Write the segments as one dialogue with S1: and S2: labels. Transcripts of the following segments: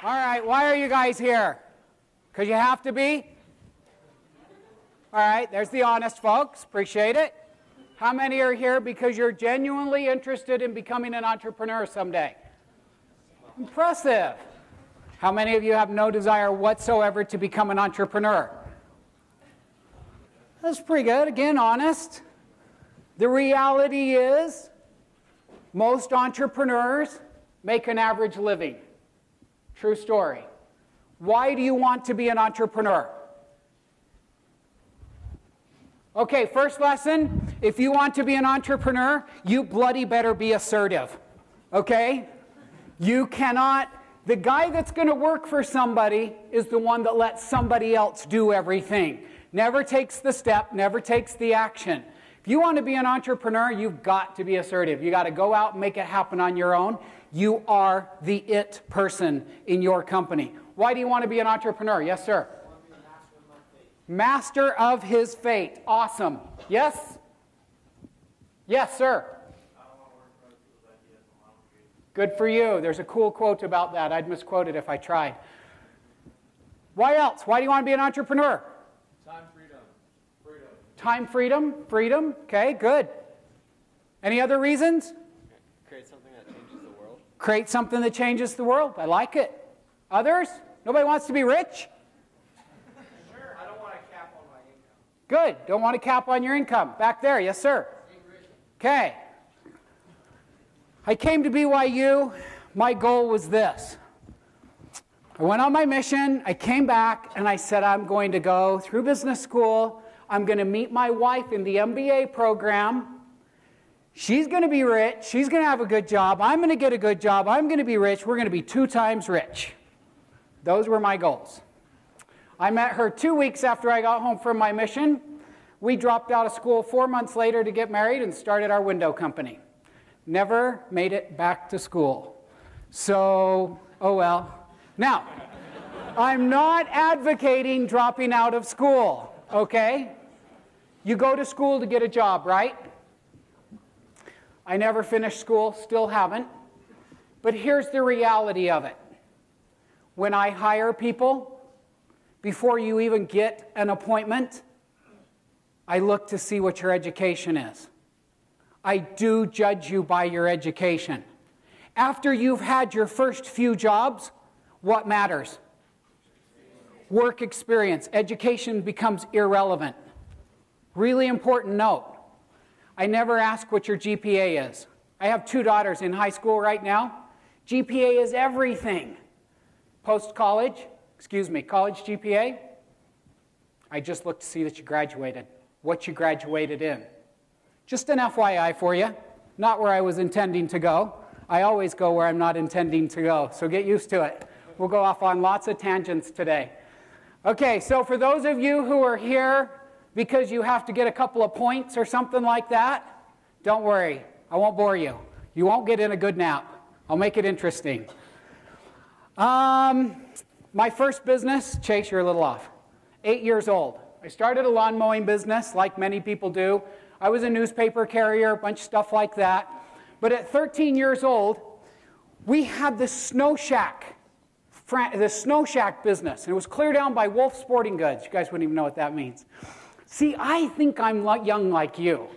S1: All right, why are you guys here? Because you have to be? All right, there's the honest folks. Appreciate it. How many are here because you're genuinely interested in becoming an entrepreneur someday? Impressive. How many of you have no desire whatsoever to become an entrepreneur? That's pretty good. Again, honest. The reality is most entrepreneurs make an average living. True story. Why do you want to be an entrepreneur? Okay, first lesson, if you want to be an entrepreneur, you bloody better be assertive. Okay? You cannot, the guy that's going to work for somebody is the one that lets somebody else do everything. Never takes the step, never takes the action. If you want to be an entrepreneur, you've got to be assertive. You got to go out and make it happen on your own. You are the it person in your company. Why do you want to be an entrepreneur? Yes, sir.
S2: I want to be a master of my fate.
S1: Master of his fate. Awesome. Yes? Yes, sir.
S2: I don't want to work for other people's ideas. I want to create.
S1: Good for you. There's a cool quote about that. I'd misquote it if I tried. Why else? Why do you want to be an entrepreneur?
S2: Time freedom. Freedom.
S1: Time freedom. Freedom. Okay, good. Any other reasons?
S3: Create something that changes the world.
S1: Create something that changes the world. I like it. Others? Nobody wants to be rich?
S2: Sure. I don't want a cap on my income.
S1: Good. Don't want a cap on your income. Back there. Yes, sir. Okay. I came to BYU. My goal was this. I went on my mission. I came back, and I said, I'm going to go through business school. I'm going to meet my wife in the MBA program. She's going to be rich. She's going to have a good job. I'm going to get a good job. I'm going to be rich. We're going to be 2 times rich. Those were my goals. I met her 2 weeks after I got home from my mission. We dropped out of school 4 months later to get married and started our window company. Never made it back to school. So, oh well. Now, I'm not advocating dropping out of school, okay? You go to school to get a job, right? I never finished school, still haven't. But here's the reality of it. When I hire people, before you even get an appointment, I look to see what your education is. I do judge you by your education. After you've had your first few jobs, what matters? Work experience. Education becomes irrelevant. Really important note. I never ask what your GPA is. I have 2 daughters in high school right now. GPA is everything. Post-college, college GPA, I just look to see that you graduated, what you graduated in. Just an FYI for you, not where I was intending to go. I always go where I'm not intending to go, so get used to it. We'll go off on lots of tangents today. Okay, so for those of you who are here because you have to get a couple of points or something like that, don't worry, I won't bore you. You won't get in a good nap. I'll make it interesting. My first business, Chase, you're a little off, 8 years old. I started a lawn mowing business like many people do. I was a newspaper carrier, a bunch of stuff like that. But at 13 years old, we had this snow shack business. And it was clear down by Wolf Sporting Goods. You guys wouldn't even know what that means. See, I think I'm young like you.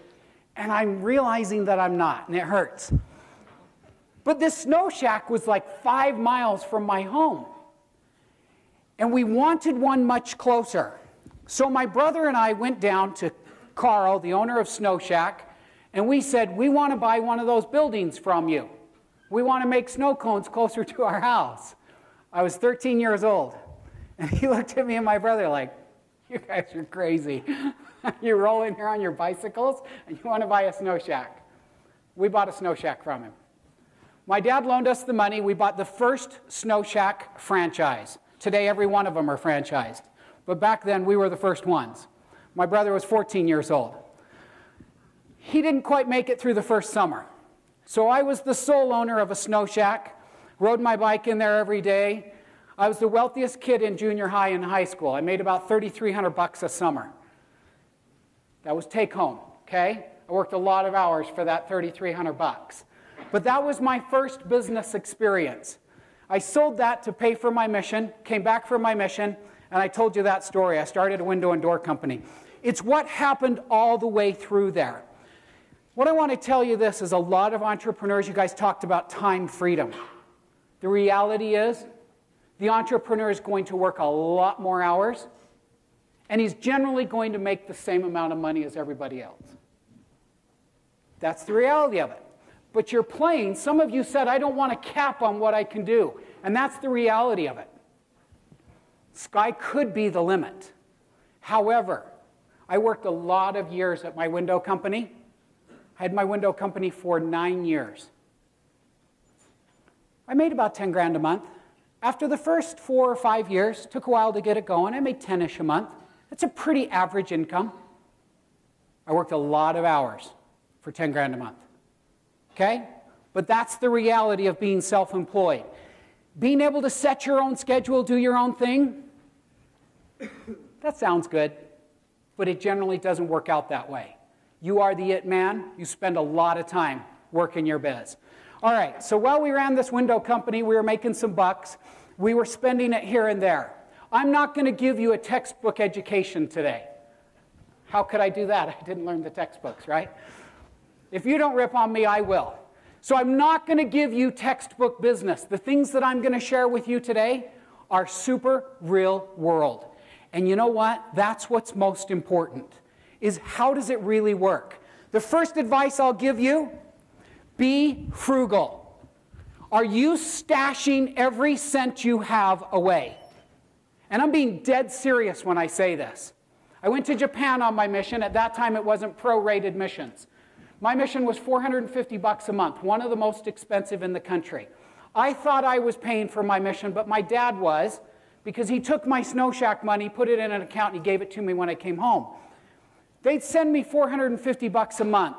S1: And I'm realizing that I'm not, and it hurts. But this snow shack was like 5 miles from my home. And we wanted one much closer. So my brother and I went down to Carl, the owner of Snow Shack, and we said, we want to buy one of those buildings from you. We want to make snow cones closer to our house. I was 13 years old. And he looked at me and my brother like, you guys are crazy. You're rolling here on your bicycles and you want to buy a snow shack. We bought a snow shack from him. My dad loaned us the money. We bought the first Snow Shack franchise. Today, every one of them are franchised. But back then, we were the first ones. My brother was 14 years old. He didn't quite make it through the first summer. So I was the sole owner of a snow shack, rode my bike in there every day. I was the wealthiest kid in junior high and high school. I made about $3,300 a summer. That was take home, okay? I worked a lot of hours for that $3,300. But that was my first business experience. I sold that to pay for my mission, came back from my mission, and I told you that story. I started a window and door company. It's what happened all the way through there. What I want to tell you this is a lot of entrepreneurs, you guys talked about time freedom. The reality is the entrepreneur is going to work a lot more hours, and he's generally going to make the same amount of money as everybody else. That's the reality of it. But you're playing, some of you said, I don't want a cap on what I can do. And that's the reality of it. Sky could be the limit. However, I worked a lot of years at my window company. I had my window company for 9 years. I made about 10 grand a month. After the first 4 or 5 years, took a while to get it going, I made 10-ish a month. That's a pretty average income. I worked a lot of hours for 10 grand a month. Okay? But that's the reality of being self-employed. Being able to set your own schedule, do your own thing, that sounds good, but it generally doesn't work out that way. You are the it man. You spend a lot of time working your biz. All right, so while we ran this window company, we were making some bucks. We were spending it here and there. I'm not going to give you a textbook education today. How could I do that? I didn't learn the textbooks, right? If you don't rip on me, I will. So I'm not going to give you textbook business. The things that I'm going to share with you today are super real world. And you know what? That's what's most important, is how does it really work? The first advice I'll give you, be frugal. Are you stashing every cent you have away? And I'm being dead serious when I say this. I went to Japan on my mission. At that time, it wasn't prorated missions. My mission was $450 a month, one of the most expensive in the country. I thought I was paying for my mission, but my dad was, because he took my snow shack money, put it in an account, and he gave it to me when I came home. They'd send me $450 a month.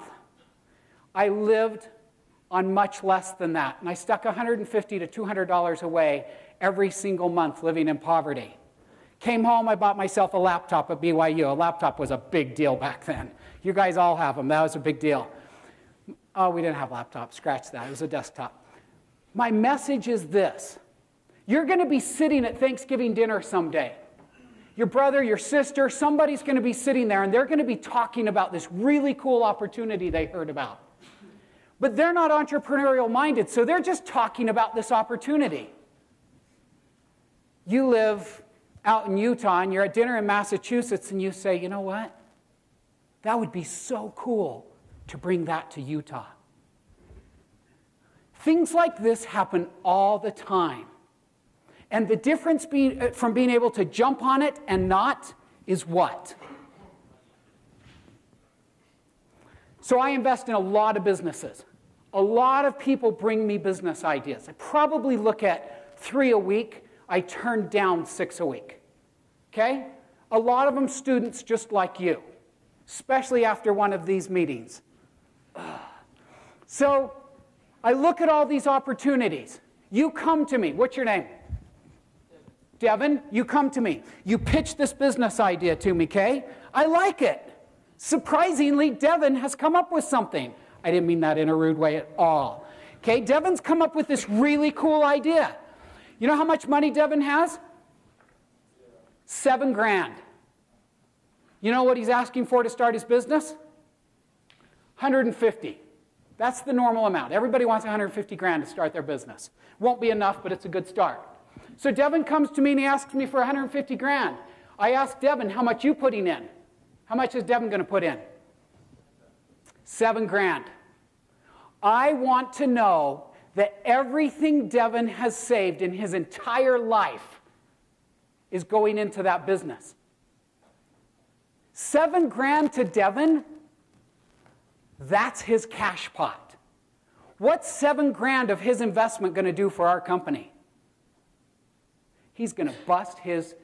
S1: I lived on much less than that, and I stuck $150 to $200 away every single month living in poverty. Came home, I bought myself a laptop at BYU. A laptop was a big deal back then. You guys all have them. That was a big deal. Oh, we didn't have laptops. Scratch that. It was a desktop. My message is this. You're going to be sitting at Thanksgiving dinner someday. Your brother, your sister, somebody's going to be sitting there, and they're going to be talking about this really cool opportunity they heard about. But they're not entrepreneurial minded, so they're just talking about this opportunity. You live out in Utah, and you're at dinner in Massachusetts, and you say, you know what? That would be so cool to bring that to Utah. Things like this happen all the time. And the difference from being able to jump on it and not is what? So I invest in a lot of businesses. A lot of people bring me business ideas. I probably look at 3 a week. I turn down 6 a week. Okay? A lot of them students just like you, especially after one of these meetings. So I look at all these opportunities. You come to me. What's your name? Devin. You come to me. You pitch this business idea to me, okay? I like it. Surprisingly, Devin has come up with something. I didn't mean that in a rude way at all. Okay, Devin's come up with this really cool idea. You know how much money Devin has? 7 grand. You know what he's asking for to start his business? 150. That's the normal amount. Everybody wants 150 grand to start their business. Won't be enough, but it's a good start. So Devin comes to me and he asks me for 150 grand. I ask Devin, how much you putting in? How much is Devin going to put in? 7 grand. I want to know that everything Devin has saved in his entire life is going into that business. 7 grand to Devin, that's his cash pot. What's 7 grand of his investment going to do for our company? He's going to bust his,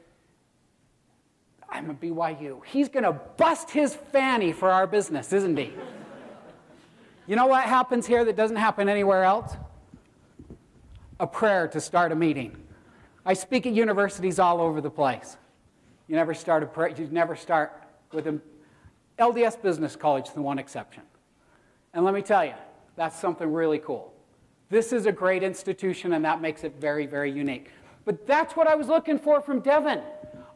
S1: I'm a BYU, he's going to bust his fanny for our business, isn't he? You know what happens here that doesn't happen anywhere else? A prayer to start a meeting. I speak at universities all over the place. You never start a prayer, you never start with an LDS Business College, the one exception. And let me tell you, that's something really cool. This is a great institution, and that makes it very, very unique. But that's what I was looking for from Devin.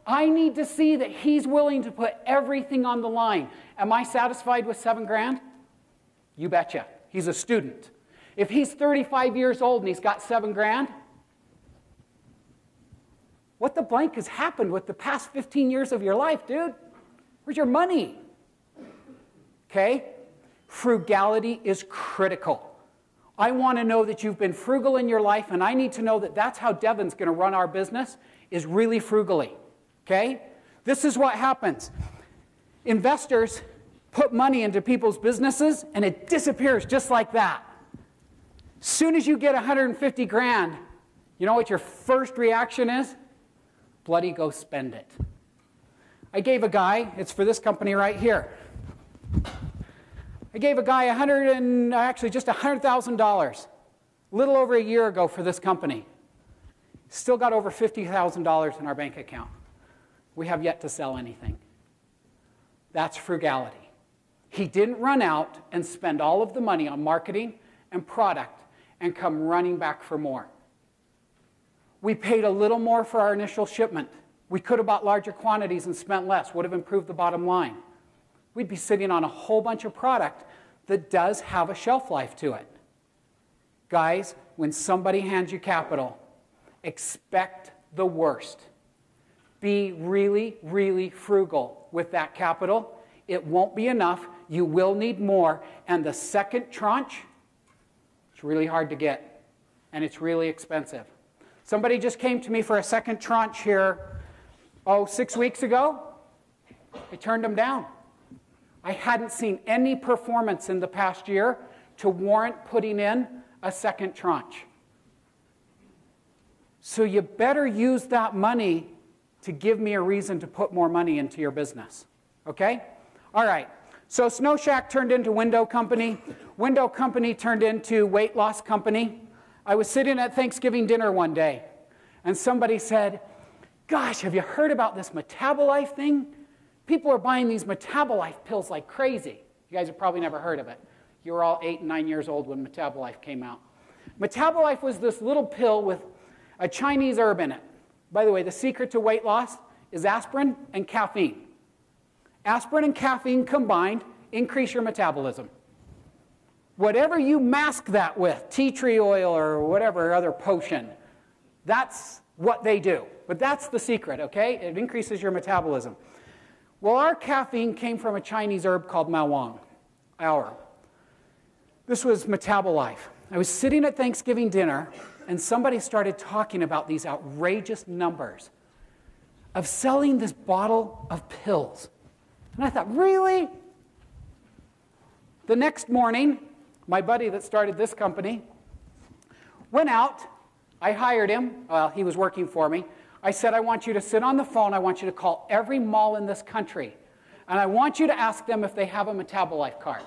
S1: I need to see that he's willing to put everything on the line. Am I satisfied with $7,000? You betcha. He's a student. If he's 35 years old and he's got $7,000, what the blank has happened with the past 15 years of your life, dude? Where's your money? Okay? Frugality is critical. I want to know that you've been frugal in your life, and I need to know that that's how Devin's going to run our business, is really frugally. Okay? This is what happens. Investors put money into people's businesses, and it disappears just like that. As soon as you get 150 grand, you know what your first reaction is? Bloody go spend it. I gave a guy, it's for this company right here. I gave a guy just $100,000 a little over a year ago for this company. Still got over $50,000 in our bank account. We have yet to sell anything. That's frugality. He didn't run out and spend all of the money on marketing and product and come running back for more. We paid a little more for our initial shipment. We could have bought larger quantities and spent less, would have improved the bottom line. We'd be sitting on a whole bunch of product that does have a shelf life to it. Guys, when somebody hands you capital, expect the worst. Be really, really frugal with that capital. It won't be enough. You will need more. And the second tranche, it's really hard to get, and it's really expensive. Somebody just came to me for a second tranche here, 6 weeks ago. I turned them down. I hadn't seen any performance in the past year to warrant putting in a second tranche. So you better use that money to give me a reason to put more money into your business. Okay? All right. So Snow Shack turned into Window Company. Window Company turned into Weight Loss Company. I was sitting at Thanksgiving dinner one day, and somebody said, gosh, have you heard about this Metabolife thing? People are buying these Metabolife pills like crazy. You guys have probably never heard of it. You were all 8 and 9 years old when Metabolife came out. Metabolife was this little pill with a Chinese herb in it. By the way, the secret to weight loss is aspirin and caffeine. Aspirin and caffeine combined increase your metabolism. Whatever you mask that with, tea tree oil or whatever other potion, that's what they do. But that's the secret, okay? It increases your metabolism. Well, our caffeine came from a Chinese herb called mawang. This was Metabolife. I was sitting at Thanksgiving dinner, and somebody started talking about these outrageous numbers of selling this bottle of pills. And I thought, really? The next morning, my buddy that started this company went out. I hired him. Well, he was working for me. I said, I want you to sit on the phone. I want you to call every mall in this country. And I want you to ask them if they have a Metabolife card.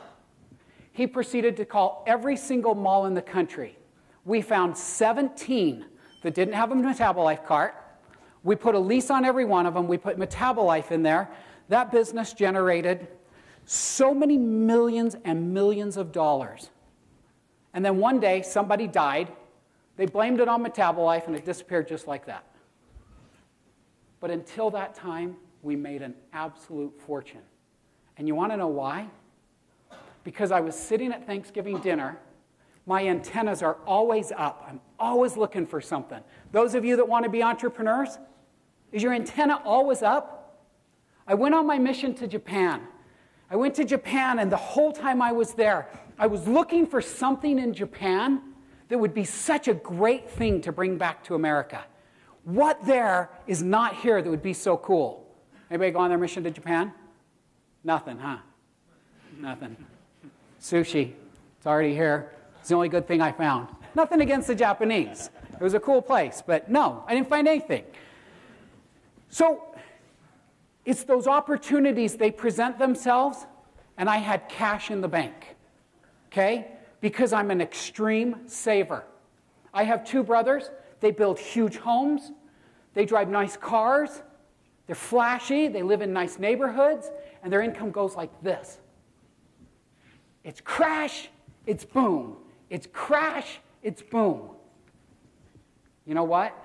S1: He proceeded to call every single mall in the country. We found 17 that didn't have a Metabolife card. We put a lease on every one of them. We put Metabolife in there. That business generated so many millions and millions of dollars. And then one day, somebody died. They blamed it on Metabolife, and it disappeared just like that. But until that time, we made an absolute fortune. And you want to know why? Because I was sitting at Thanksgiving dinner. My antennas are always up. I'm always looking for something. Those of you that want to be entrepreneurs, is your antenna always up? I went on my mission to Japan. I went to Japan, and the whole time I was there, I was looking for something in Japan that would be such a great thing to bring back to America. What there is not here that would be so cool? Anybody go on their mission to Japan? Nothing, huh? Nothing. Sushi. It's already here. It's the only good thing I found. Nothing against the Japanese. It was a cool place, but no, I didn't find anything. So it's those opportunities, they present themselves, and I had cash in the bank, okay? Because I'm an extreme saver. I have 2 brothers. They build huge homes. They drive nice cars. They're flashy. They live in nice neighborhoods. And their income goes like this. It's crash, it's boom. It's crash, it's boom. You know what?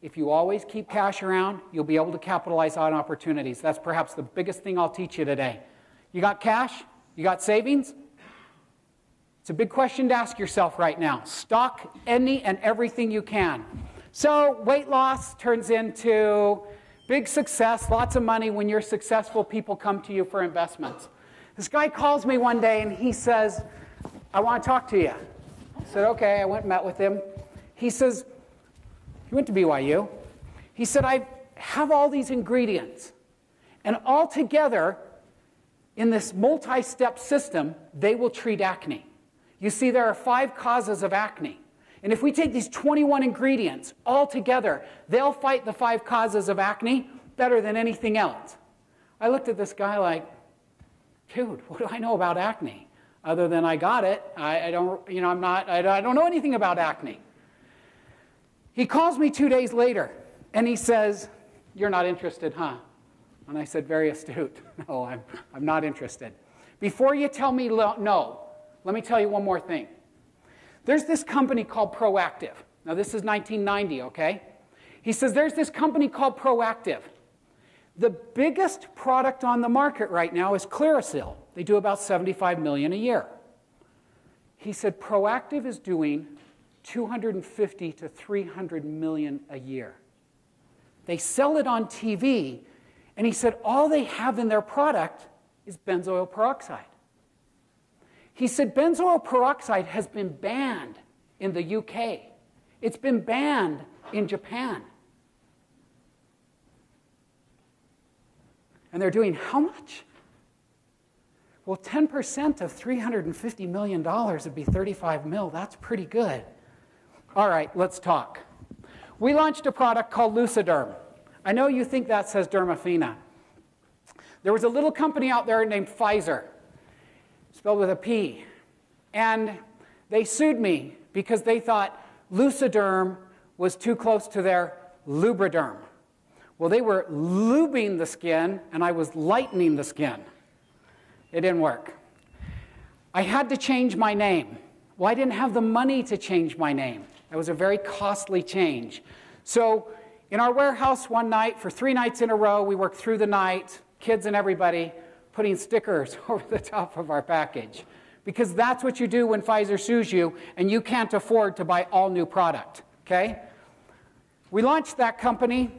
S1: If you always keep cash around, you'll be able to capitalize on opportunities. That's perhaps the biggest thing I'll teach you today. You got cash? You got savings? It's a big question to ask yourself right now. Stock any and everything you can. So weight loss turns into big success, lots of money. When you're successful, people come to you for investments. This guy calls me one day and he says, I want to talk to you. I said, okay. I went and met with him. He says, he went to BYU. He said, I have all these ingredients. And all together, in this multi-step system, they will treat acne. You see, there are 5 causes of acne. And if we take these 21 ingredients all together, they'll fight the 5 causes of acne better than anything else. I looked at this guy like, dude, what do I know about acne? Other than I got it, I don't know anything about acne. He calls me 2 days later, and he says, you're not interested, huh? And I said, very astute. No, I'm not interested. Before you tell me no, let me tell you one more thing. There's this company called Proactive. Now, this is 1990, okay? He says, there's this company called Proactive. The biggest product on the market right now is Clearasil. They do about $75 million a year. He said, Proactive is doing $250 to $300 million a year. They sell it on TV, and he said, all they have in their product is benzoyl peroxide. He said benzoyl peroxide has been banned in the UK. It's been banned in Japan. And they're doing how much? Well, 10% of $350 million would be 35 mil. That's pretty good. All right, let's talk. We launched a product called Luciderm. I know you think that says Dermafina. There was a little company out there named Pfizer, spelled with a P. And they sued me because they thought Luciderm was too close to their Lubriderm. Well, they were lubing the skin, and I was lightening the skin. It didn't work. I had to change my name. Well, I didn't have the money to change my name. That was a very costly change. So in our warehouse one night, for 3 nights in a row, we worked through the night, kids and everybody, putting stickers over the top of our package. Because that's what you do when Pfizer sues you, and you can't afford to buy all new product, okay? We launched that company.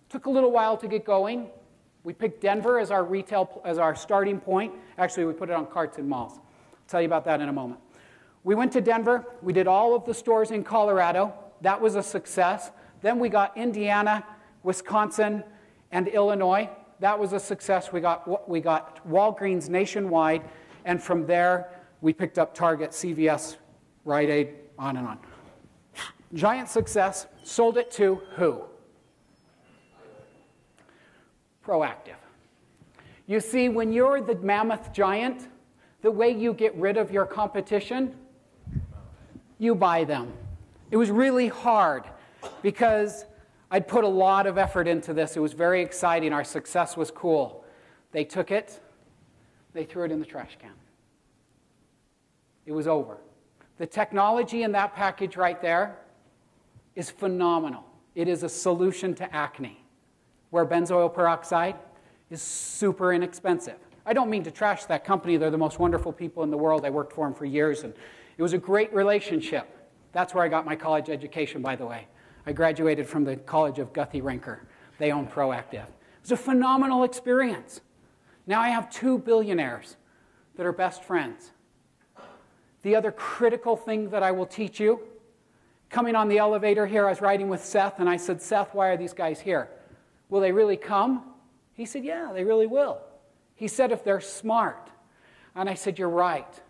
S1: Took a little while to get going. We picked Denver as our starting point. Actually, we put it on carts in malls. I'll tell you about that in a moment. We went to Denver. We did all of the stores in Colorado. That was a success. Then we got Indiana, Wisconsin, and Illinois. That was a success. We got Walgreens nationwide, and from there we picked up Target, CVS, Rite Aid, on and on. Giant success. Sold it to who? Proactive. You see, when you're the mammoth giant, the way you get rid of your competition, you buy them. It was really hard because I'd put a lot of effort into this. It was very exciting. Our success was cool. They took it. They threw it in the trash can. It was over. The technology in that package right there is phenomenal. It is a solution to acne, where benzoyl peroxide is super inexpensive. I don't mean to trash that company. They're the most wonderful people in the world. I worked for them for years, and it was a great relationship. That's where I got my college education, by the way. I graduated from the College of Guthy-Rinker. They own Proactive. It was a phenomenal experience. Now I have 2 billionaires that are best friends. The other critical thing that I will teach you, coming on the elevator here, I was riding with Seth, and I said, Seth, why are these guys here? Will they really come? He said, yeah, they really will. He said, if they're smart. And I said, you're right.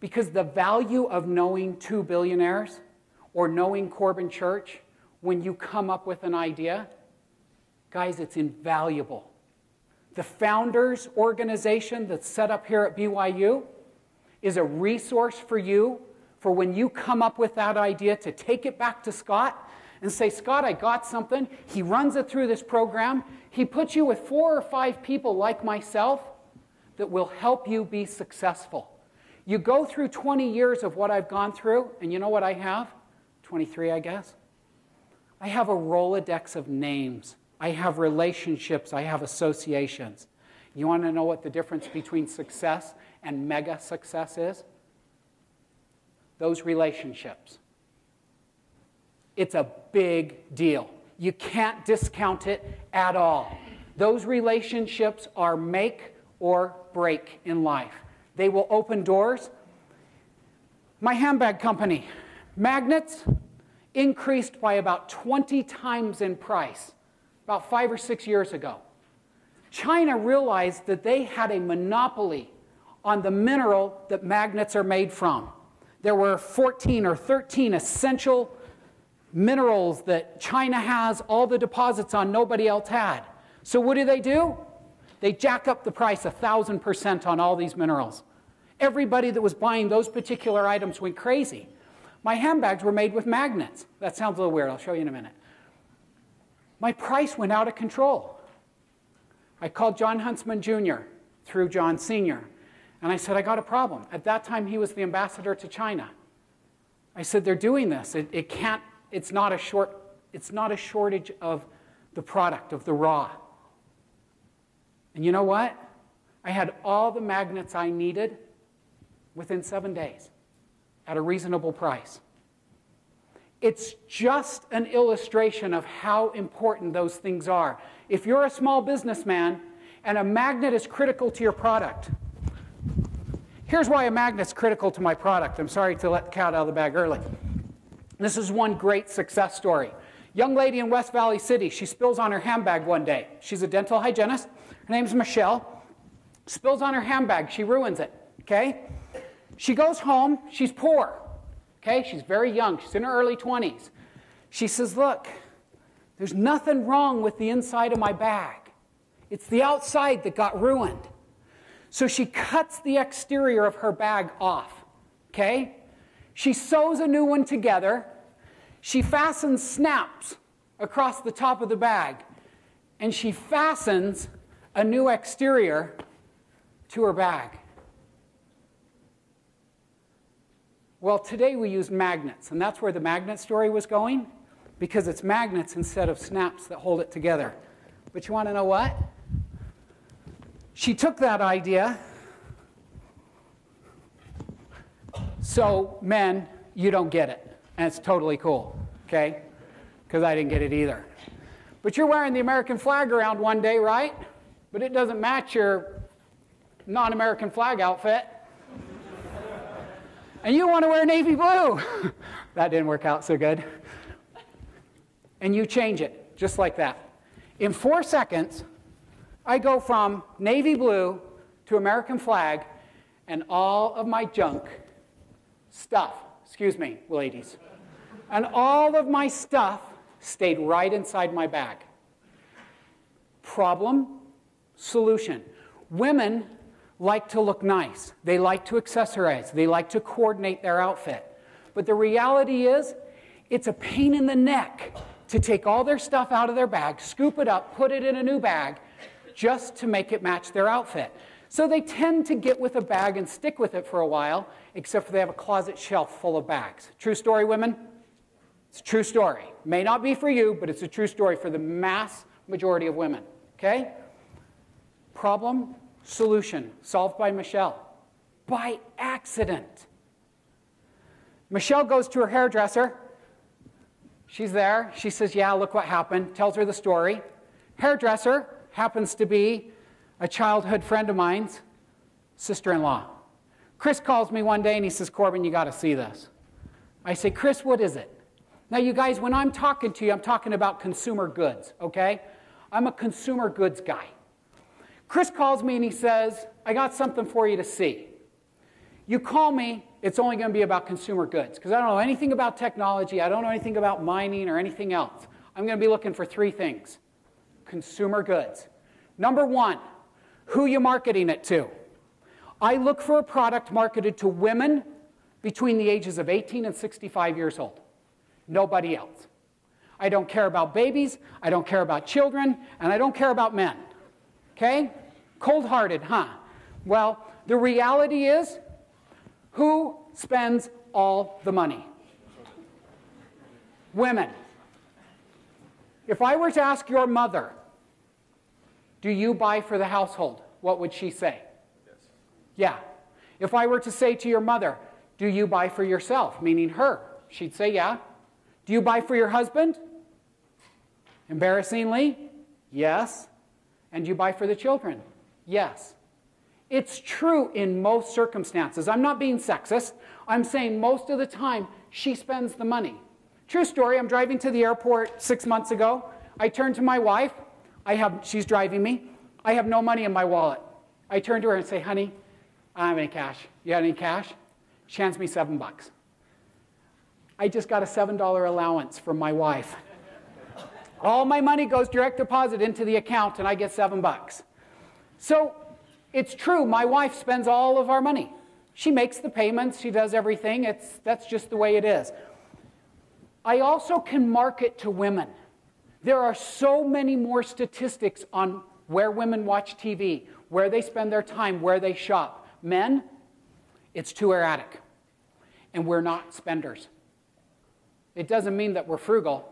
S1: Because the value of knowing 2 billionaires or knowing Corbin Church, when you come up with an idea, guys, it's invaluable. The Founders Organization that's set up here at BYU is a resource for you for when you come up with that idea to take it back to Scott and say, Scott, I got something. He runs it through this program. He puts you with 4 or 5 people like myself that will help you be successful. You go through 20 years of what I've gone through, and you know what I have? 23, I guess. I have a Rolodex of names. I have relationships. I have associations. You want to know what the difference between success and mega success is? Those relationships. It's a big deal. You can't discount it at all. Those relationships are make or break in life. They will open doors. My handbag company, magnets, increased by about 20 times in price about 5 or 6 years ago. China realized that they had a monopoly on the mineral that magnets are made from. There were 14 or 13 essential minerals that China has all the deposits on nobody else had. So what do? They jack up the price 1,000% on all these minerals. Everybody that was buying those particular items went crazy. My handbags were made with magnets. That sounds a little weird. I'll show you in a minute. My price went out of control. I called John Huntsman Jr. through John Sr. And I said, I got a problem. At that time, he was the ambassador to China. I said, they're doing this. It's not a shortage of the product, of the raw. And you know what? I had all the magnets I needed within 7 days at a reasonable price. It's just an illustration of how important those things are. If you're a small businessman and a magnet is critical to your product, here's why a magnet's critical to my product. I'm sorry to let the cat out of the bag early. This is one great success story. Young lady in West Valley City, she spills on her handbag one day. She's a dental hygienist. Her name's Michelle. Spills on her handbag. She ruins it, okay? She goes home. She's poor, okay? She's very young. She's in her early 20s. She says, look, there's nothing wrong with the inside of my bag. It's the outside that got ruined. So she cuts the exterior of her bag off, okay? She sews a new one together. She fastens snaps across the top of the bag. And she fastens a new exterior to her bag. Well, today we use magnets, and that's where the magnet story was going, because it's magnets instead of snaps that hold it together. But you want to know what? She took that idea. So, men, you don't get it. And it's totally cool, okay? Because I didn't get it either. But you're wearing the American flag around one day, right? But it doesn't match your non-American flag outfit. And you want to wear navy blue. That didn't work out so good. And you change it, just like that. In 4 seconds, I go from navy blue to American flag, and all of my junk stuff, excuse me, ladies, and all of my stuff stayed right inside my bag. Problem, solution. Women like to look nice. They like to accessorize. They like to coordinate their outfit. But the reality is, it's a pain in the neck to take all their stuff out of their bag, scoop it up, put it in a new bag, just to make it match their outfit. So they tend to get with a bag and stick with it for a while, except for they have a closet shelf full of bags. True story, women? It's a true story. May not be for you, but it's a true story for the mass majority of women. Okay? Problem, solution, solved by Michelle. By accident. Michelle goes to her hairdresser. She's there. She says, yeah, look what happened. Tells her the story. Hairdresser happens to be a childhood friend of mine's sister-in-law. Chris calls me one day and he says, Corbin, you got to see this. I say, Chris, what is it? Now, you guys, when I'm talking to you, I'm talking about consumer goods, okay? I'm a consumer goods guy. Chris calls me and he says, I got something for you to see. You call me, it's only going to be about consumer goods, because I don't know anything about technology, I don't know anything about mining or anything else. I'm going to be looking for 3 things. Consumer goods. Number 1, who you marketing it to. I look for a product marketed to women between the ages of 18 and 65 years old. Nobody else. I don't care about babies, I don't care about children, and I don't care about men. Okay? Cold-hearted, huh? Well, the reality is, spends all the money. Women, if I were to ask your mother, do you buy for the household? What would she say?
S3: Yes.
S1: Yeah. If I were to say to your mother, do you buy for yourself, meaning her? She'd say, yeah. Do you buy for your husband? Embarrassingly, yes. And do you buy for the children? Yes. It's true in most circumstances. I'm not being sexist. I'm saying most of the time, she spends the money. True story, I'm driving to the airport 6 months ago. I turn to my wife. She's driving me. I have no money in my wallet. I turn to her and say, honey, I don't have any cash. You have any cash? She hands me $7. I just got a $7 allowance from my wife. All my money goes direct deposit into the account, and I get $7. So it's true, my wife spends all of our money. She makes the payments, she does everything. That's just the way it is. I also can market to women. There are so many more statistics on where women watch TV, where they spend their time, where they shop. Men, it's too erratic. And we're not spenders. It doesn't mean that we're frugal.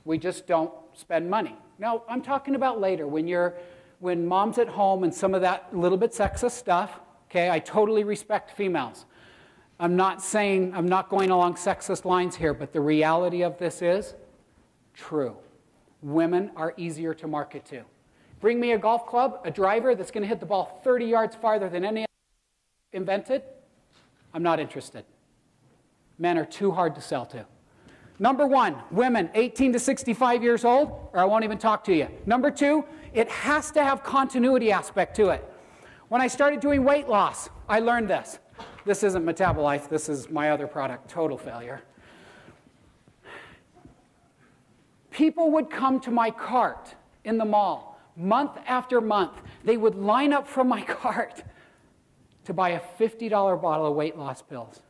S1: We just don't spend money. Now, I'm talking about later, when mom's at home and some of that little bit sexist stuff. Okay, I totally respect females. I'm not going along sexist lines here, but the reality of this is true. Women are easier to market to. Bring me a golf club, a driver that's going to hit the ball 30 yards farther than any invented. I'm not interested. Men are too hard to sell to. Number one, women 18 to 65 years old, or I won't even talk to you. Number two, it has to have continuity aspect to it. When I started doing weight loss, I learned this. This isn't Metabolife, this is my other product, total failure. People would come to my cart in the mall month after month. They would line up from my cart to buy a $50 bottle of weight loss pills.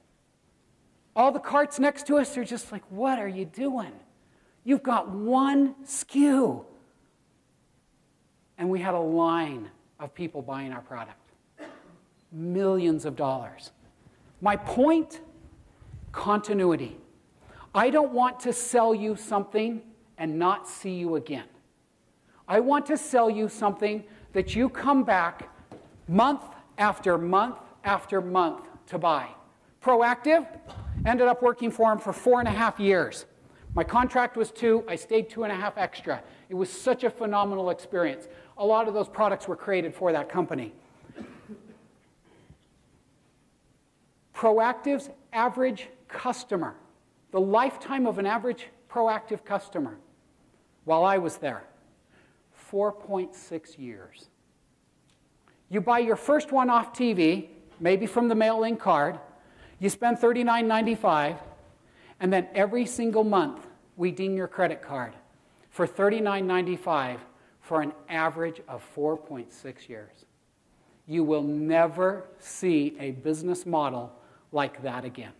S1: All the carts next to us are just like, what are you doing? You've got one SKU. And we had a line of people buying our product. Millions of dollars. My point, continuity. I don't want to sell you something and not see you again. I want to sell you something that you come back month after month after month to buy. Proactive, ended up working for him for 4.5 years. My contract was 2, I stayed 2.5 extra. It was such a phenomenal experience. A lot of those products were created for that company. Proactive's average customer, the lifetime of an average proactive customer, while I was there, 4.6 years. You buy your first one off TV, maybe from the mail-in card, you spend $39.95, and then every single month we ding your credit card for $39.95 for an average of 4.6 years. You will never see a business model like that again.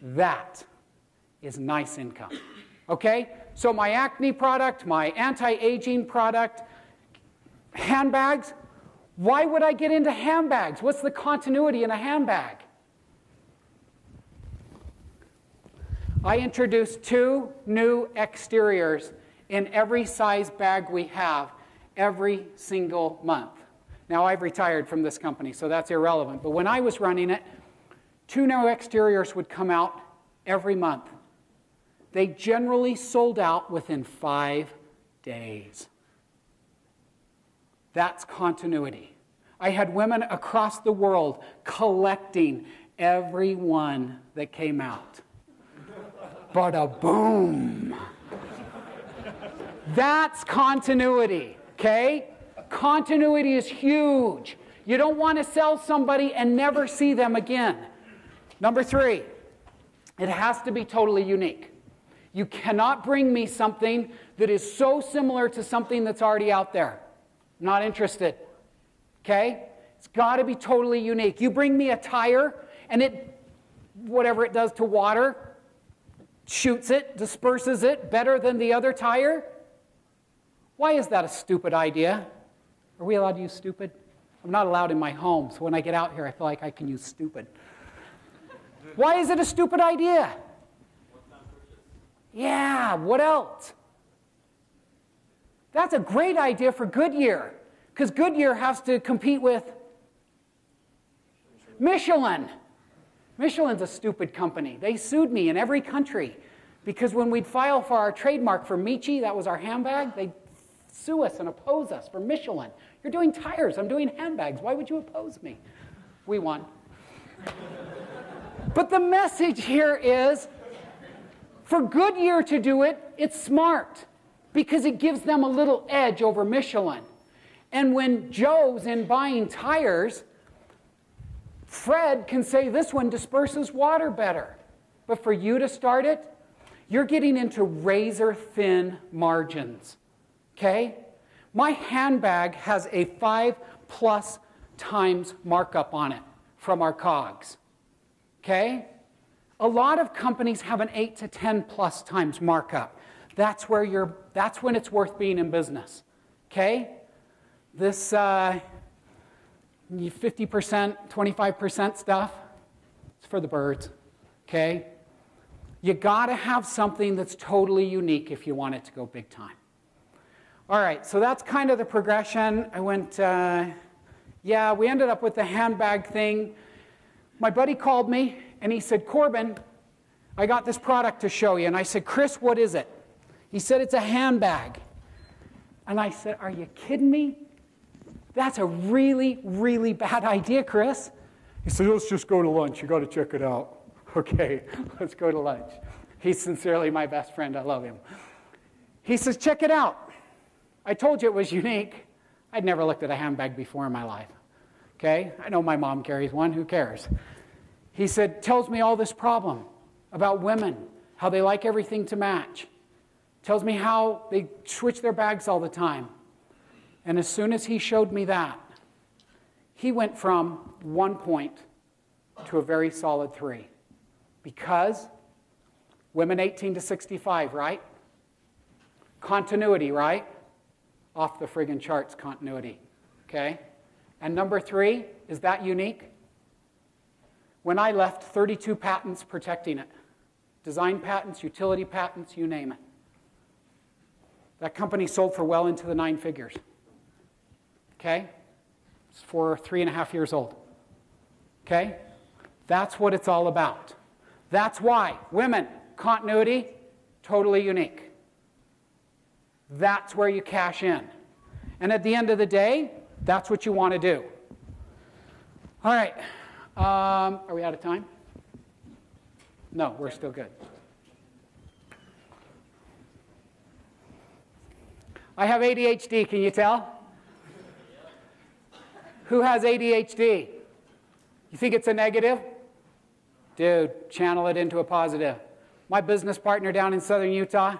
S1: That is nice income. Okay? So my acne product, my anti-aging product, handbags. Why would I get into handbags? What's the continuity in a handbag? I introduced 2 new exteriors in every size bag we have every single month. Now, I've retired from this company, so that's irrelevant. But when I was running it, 2 new exteriors would come out every month. They generally sold out within 5 days. That's continuity. I had women across the world collecting every one that came out. Bada boom. That's continuity, okay? Continuity is huge. You don't want to sell somebody and never see them again. Number 3, it has to be totally unique. You cannot bring me something that is so similar to something that's already out there. I'm not interested, okay? It's got to be totally unique. You bring me a tire and whatever it does to water, shoots it, disperses it better than the other tire. Why is that a stupid idea? Are we allowed to use stupid? I'm not allowed in my home, so when I get out here, I feel like I can use stupid. Why is it a stupid idea? Yeah, what else? That's a great idea for Goodyear, because Goodyear has to compete with Michelin. Michelin's a stupid company. They sued me in every country because when we'd file for our trademark for Miche, that was our handbag, they'd sue us and oppose us for Michelin. You're doing tires, I'm doing handbags. Why would you oppose me? We won. But the message here is, for Goodyear to do it, it's smart because it gives them a little edge over Michelin. And when Joe's in buying tires, Fred can say this one disperses water better. But for you to start it, you're getting into razor-thin margins, okay? My handbag has a 5+ times markup on it from our COGS, okay? A lot of companies have an 8 to 10+ times markup. That's when it's worth being in business, okay? This 50%, 25% stuff, it's for the birds, okay? You got to have something that's totally unique if you want it to go big time. All right, so that's kind of the progression. I went, yeah, we ended up with the handbag thing. My buddy called me, and he said, Corbin, I got this product to show you. And I said, Chris, what is it? He said, it's a handbag. And I said, are you kidding me? That's a really, really bad idea, Chris. He said, let's just go to lunch. You got to check it out. Okay, let's go to lunch. He's sincerely my best friend. I love him. He says, check it out. I told you it was unique. I'd never looked at a handbag before in my life. Okay, I know my mom carries one. Who cares? He said, tells me all this problem about women, how they like everything to match. Tells me how they switch their bags all the time. And as soon as he showed me that, he went from 1 point to a very solid 3. Because women 18 to 65, right? Continuity, right? Off the friggin' charts, continuity, okay? And number 3, is that unique? When I left, 32 patents protecting it. Design patents, utility patents, you name it. That company sold for well into the 9 figures. Okay? It's for 3.5 years old. Okay? That's what it's all about. That's why, women, continuity, totally unique. That's where you cash in. And at the end of the day, that's what you want to do. All right. Are we out of time? No, we're still good. I have ADHD, can you tell? Who has ADHD? You think it's a negative? Dude, channel it into a positive. My business partner down in southern Utah,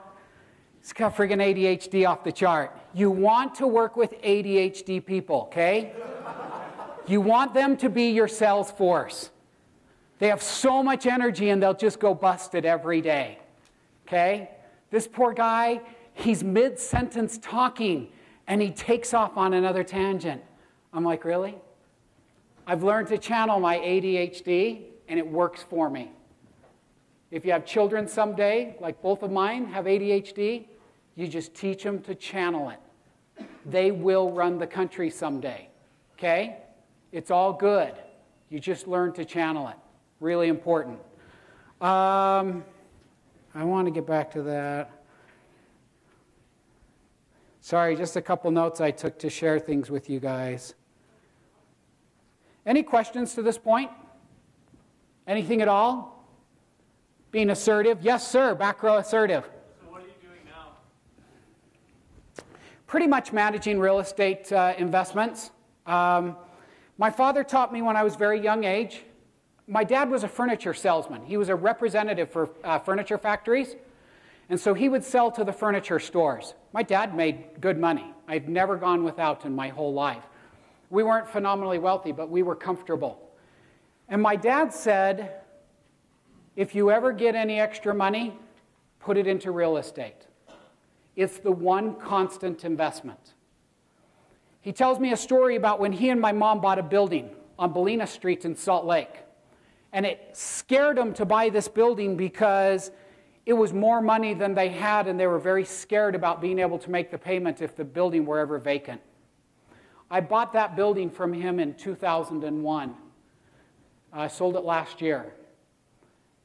S1: he's got friggin' ADHD off the chart. You want to work with ADHD people, okay? You want them to be your sales force. They have so much energy and they'll just go busted every day, okay? This poor guy, he's mid-sentence talking and he takes off on another tangent. I'm like, really? I've learned to channel my ADHD and it works for me. If you have children someday, like both of mine have ADHD, you just teach them to channel it. They will run the country someday, okay? It's all good. You just learn to channel it. Really important. I want to get back to that. Sorry, just a couple notes I took to share things with you guys. Any questions to this point? Anything at all? Being assertive? Yes, sir. Back row assertive.
S2: So what are you doing now?
S1: Pretty much managing real estate investments. My father taught me when I was very young age. My dad was a furniture salesman. He was a representative for furniture factories. And so he would sell to the furniture stores. My dad made good money. I've never gone without in my whole life. We weren't phenomenally wealthy, but we were comfortable. And my dad said, if you ever get any extra money, put it into real estate. It's the one constant investment. He tells me a story about when he and my mom bought a building on Ballina Street in Salt Lake. And it scared them to buy this building because it was more money than they had, and they were very scared about being able to make the payment if the building were ever vacant. I bought that building from him in 2001. I sold it last year.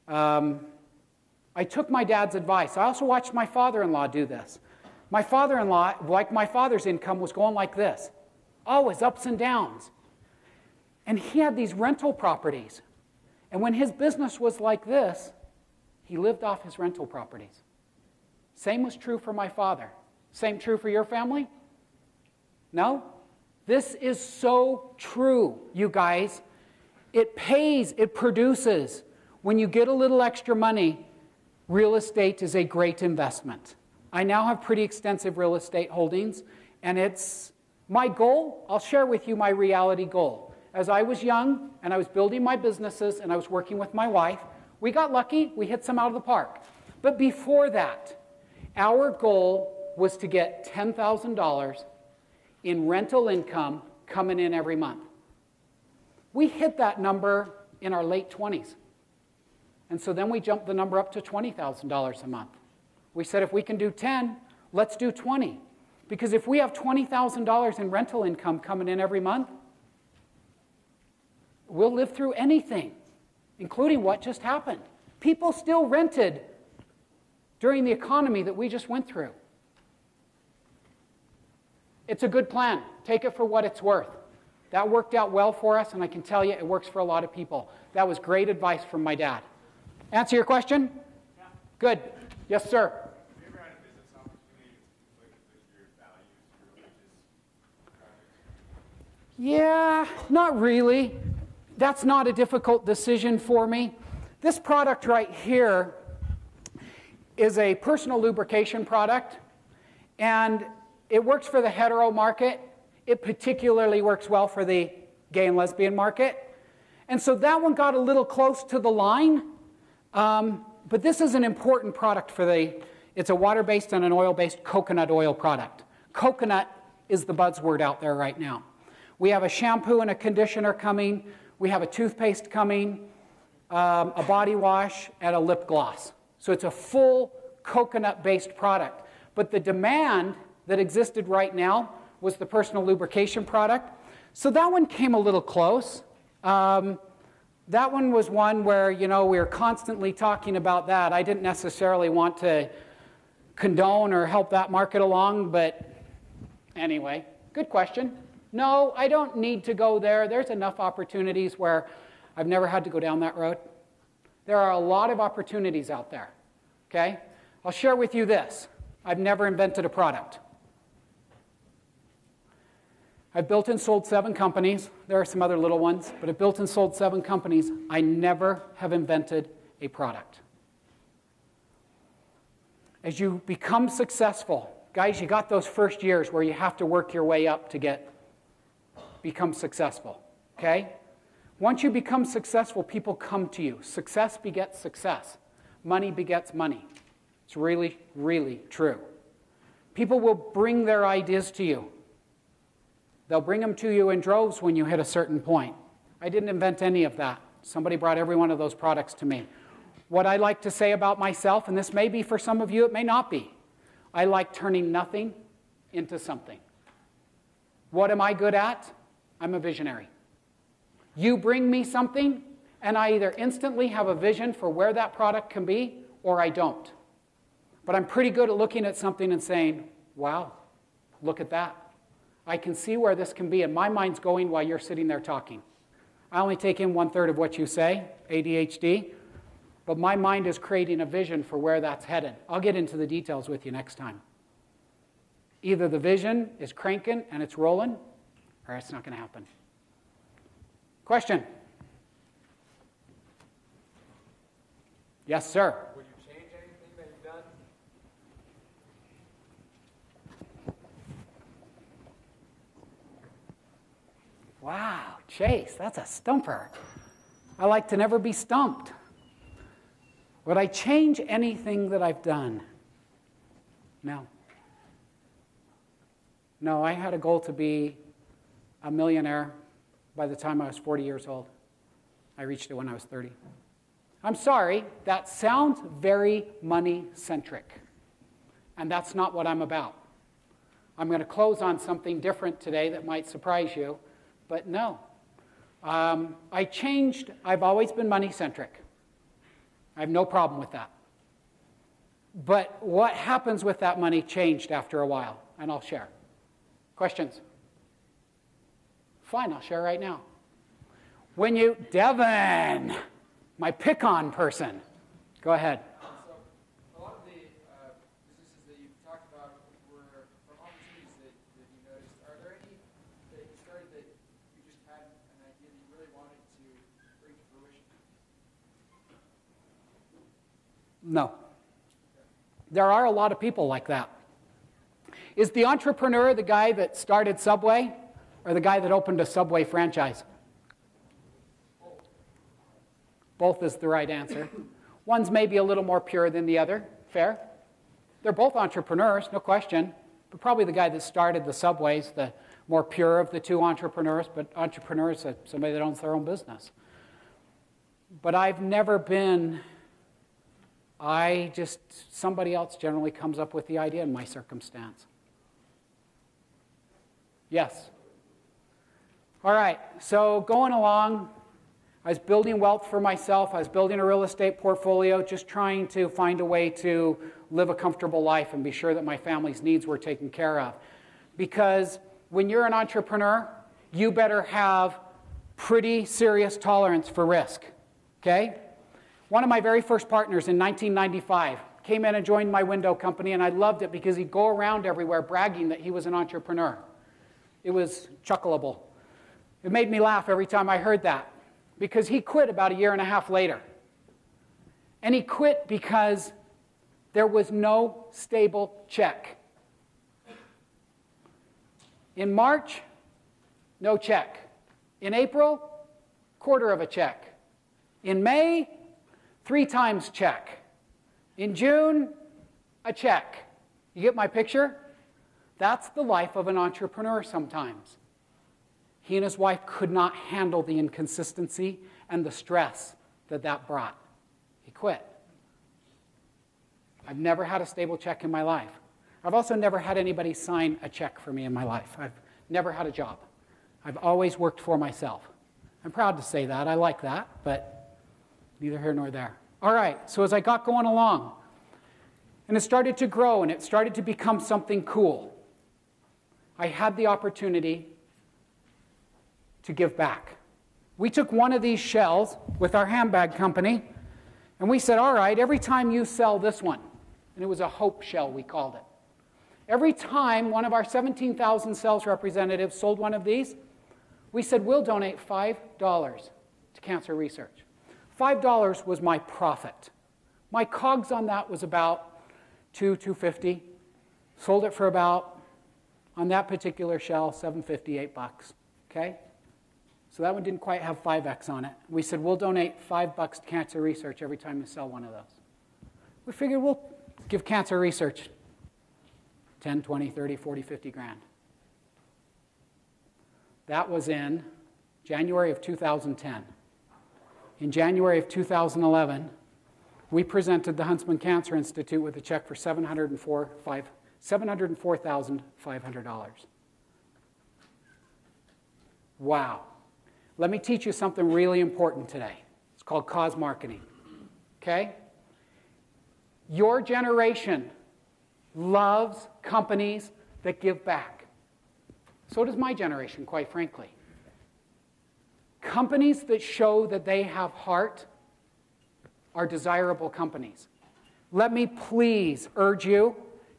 S1: I took my dad's advice. I also watched my father-in-law do this. My father-in-law, like my father's income, was going like this. Always ups and downs. And he had these rental properties. And when his business was like this, he lived off his rental properties. Same was true for my father. Same true for your family? No? This is so true, you guys. It pays, it produces. When you get a little extra money, real estate is a great investment. I now have pretty extensive real estate holdings, and it's my goal. I'll share with you my reality goal. As I was young, and I was building my businesses, and I was working with my wife, we got lucky, we hit some out of the park. But before that, our goal was to get $10,000 in rental income coming in every month. We hit that number in our late 20s. And so then we jumped the number up to $20,000 a month. We said if we can do 10, let's do 20. Because if we have $20,000 in rental income coming in every month, we'll live through anything, including what just happened. People still rented during the economy that we just went through. It's a good plan. Take it for what it's worth. That worked out well for us, and I can tell you it works for a lot of people. That was great advice from my dad. Answer your question?
S2: Yeah.
S1: Good. Yes, sir.
S4: Have you ever had a business opportunity that conflicted with your values, your religious
S1: Yeah, not really. That's not a difficult decision for me. This product right here is a personal lubrication product, and it works for the hetero market. It particularly works well for the gay and lesbian market. And so that one got a little close to the line. But this is an important product for it's a water-based and an oil-based coconut oil product. Coconut is the buzzword out there right now. We have a shampoo and a conditioner coming. We have a toothpaste coming, a body wash, and a lip gloss. So it's a full coconut-based product. But the demand that existed right now was the personal lubrication product. So that one came a little close. That one was one where, we were constantly talking about that. I didn't necessarily want to condone or help that market along, but anyway, good question. No, I don't need to go there. There's enough opportunities where I've never had to go down that road. There are a lot of opportunities out there, okay? I'll share with you this. I've never invented a product. I've built and sold 7 companies. There are some other little ones, but I've built and sold 7 companies. I never have invented a product. As you become successful, guys, you got those first years where you have to work your way up to become successful, okay? Once you become successful, people come to you. Success begets success. Money begets money. It's really, really true. People will bring their ideas to you. They'll bring them to you in droves when you hit a certain point. I didn't invent any of that. Somebody brought every one of those products to me. What I like to say about myself, and this may be for some of you, it may not be, I like turning nothing into something. What am I good at? I'm a visionary. You bring me something, and I either instantly have a vision for where that product can be, or I don't. But I'm pretty good at looking at something and saying, wow, look at that. I can see where this can be, and my mind's going while you're sitting there talking. I only take in 1/3 of what you say, ADHD, but my mind is creating a vision for where that's headed. I'll get into the details with you next time. Either the vision is cranking and it's rolling, or it's not going to happen. Question? Yes, sir.
S2: Would you change anything that you've done?
S1: Wow, Chase, that's a stumper. I like to never be stumped. Would I change anything that I've done? No. No, I had a goal to be a millionaire by the time I was 40 years old. I reached it when I was 30. I'm sorry, that sounds very money-centric. And that's not what I'm about. I'm going to close on something different today that might surprise you, but no. I changed. I've always been money-centric. I have no problem with that. But what happens with that money changed after a while, and I'll share. Questions? Fine, I'll share right now. When you, Devin, my pick-on person. Go ahead.
S2: So, a lot of the businesses that you've talked about were from opportunities that you noticed. Are there any that you started that you just had an idea that you really wanted to bring to fruition?
S1: No. There are a lot of people like that. Is the entrepreneur the guy that started Subway or the guy that opened a Subway franchise? Both is the right answer. One's maybe a little more pure than the other. Fair? They're both entrepreneurs, no question. But probably the guy that started the Subways, the more pure of the two entrepreneurs, but entrepreneurs are somebody that owns their own business. But I've never been, somebody else generally comes up with the idea in my circumstance. Yes. All right, so going along, I was building wealth for myself. I was building a real estate portfolio, just trying to find a way to live a comfortable life and be sure that my family's needs were taken care of. Because when you're an entrepreneur, you better have pretty serious tolerance for risk, okay? One of my very first partners in 1995 came in and joined my window company, and I loved it because he'd go around everywhere bragging that he was an entrepreneur. It was chuckleable. It made me laugh every time I heard that, because he quit about a year and a half later. And he quit because there was no stable check. In March, no check. In April, quarter of a check. In May, 3 times check. In June, a check. You get my picture? That's the life of an entrepreneur sometimes. He and his wife could not handle the inconsistency and the stress that that brought. He quit. I've never had a stable check in my life. I've also never had anybody sign a check for me in my life. I've never had a job. I've always worked for myself. I'm proud to say that. I like that, but neither here nor there. All right, so as I got going along, and it started to grow, and it started to become something cool, I had the opportunity to give back. We took one of these shells with our handbag company, and we said, all right, every time you sell this one, and it was a hope shell, we called it. Every time one of our 17,000 sales representatives sold one of these, we said, we'll donate $5 to cancer research. $5 was my profit. My COGS on that was about $250. Sold it for about, on that particular shell, $7.50, $8. Okay? So that one didn't quite have 5X on it. We said, we'll donate $5 to cancer research every time you sell one of those. We figured we'll give cancer research 10, 20, 30, 40, 50 grand. That was in January of 2010. In January of 2011, we presented the Huntsman Cancer Institute with a check for $704,500. Wow. Let me teach you something really important today. It's called cause marketing. Okay? Your generation loves companies that give back. So does my generation, quite frankly. Companies that show that they have heart are desirable companies. Let me please urge you,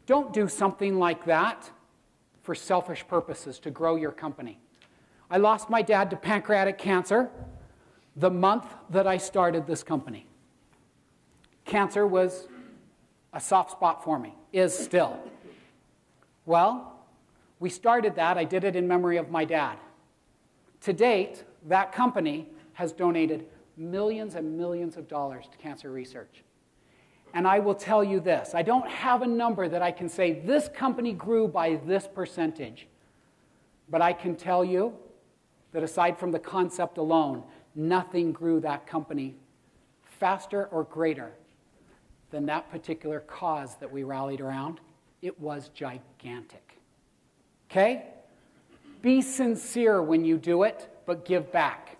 S1: don't do something like that for selfish purposes to grow your company. I lost my dad to pancreatic cancer the month that I started this company. Cancer was a soft spot for me, is still. Well, we started that. I did it in memory of my dad. To date, that company has donated millions and millions of dollars to cancer research. And I will tell you this. I don't have a number that I can say this company grew by this percentage. But I can tell you that aside from the concept alone, nothing grew that company faster or greater than that particular cause that we rallied around. It was gigantic. Okay? Be sincere when you do it, but give back.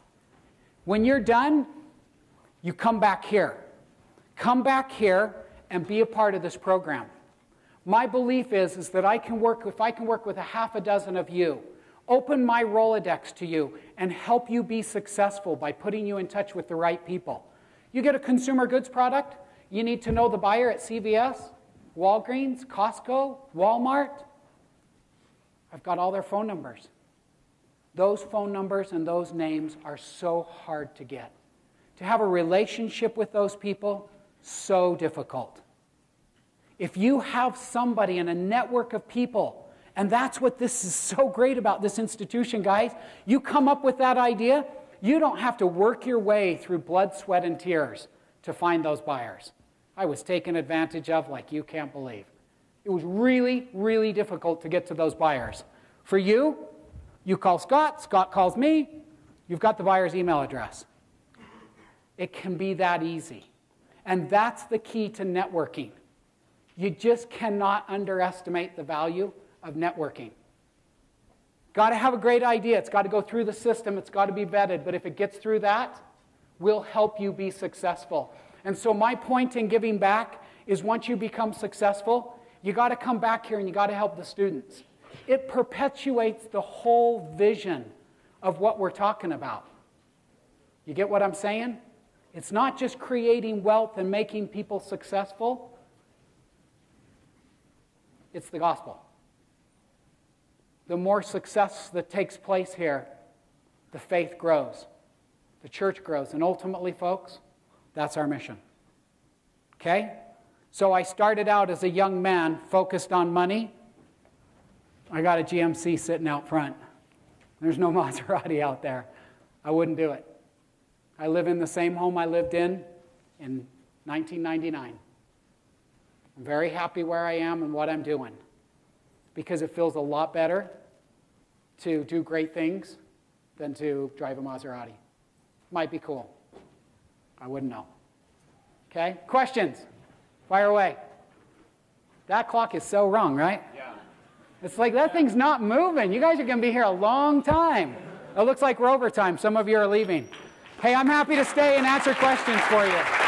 S1: When you're done, you come back here. Come back here and be a part of this program. My belief is that if I can work with a half a dozen of you, open my Rolodex to you, and help you be successful by putting you in touch with the right people. You get a consumer goods product, you need to know the buyer at CVS, Walgreens, Costco, Walmart. I've got all their phone numbers. Those phone numbers and those names are so hard to get. To have a relationship with those people, so difficult. If you have somebody in a network of people, and that's what this is so great about this institution, guys, you come up with that idea, you don't have to work your way through blood, sweat, and tears to find those buyers. I was taken advantage of like you can't believe. It was really, really difficult to get to those buyers. For you, you call Scott, Scott calls me, you've got the buyer's email address. It can be that easy. And that's the key to networking. You just cannot underestimate the value of networking. Got to have a great idea. It's got to go through the system. It's got to be vetted. But if it gets through that, we'll help you be successful. And so my point in giving back is once you become successful, you got to come back here and you got to help the students. It perpetuates the whole vision of what we're talking about. You get what I'm saying? It's not just creating wealth and making people successful. It's the gospel. The more success that takes place here, the faith grows. The church grows. And ultimately, folks, that's our mission. Okay? So I started out as a young man focused on money. I got a GMC sitting out front. There's no Maserati out there. I wouldn't do it. I live in the same home I lived in 1999. I'm very happy where I am and what I'm doing because it feels a lot better to do great things than to drive a Maserati. Might be cool. I wouldn't know. Okay? Questions? Fire away. That clock is so wrong, right?
S4: Yeah.
S1: It's like that thing's not moving. You guys are going to be here a long time. It looks like we're overtime. Some of you are leaving. Hey, I'm happy to stay and answer questions for you.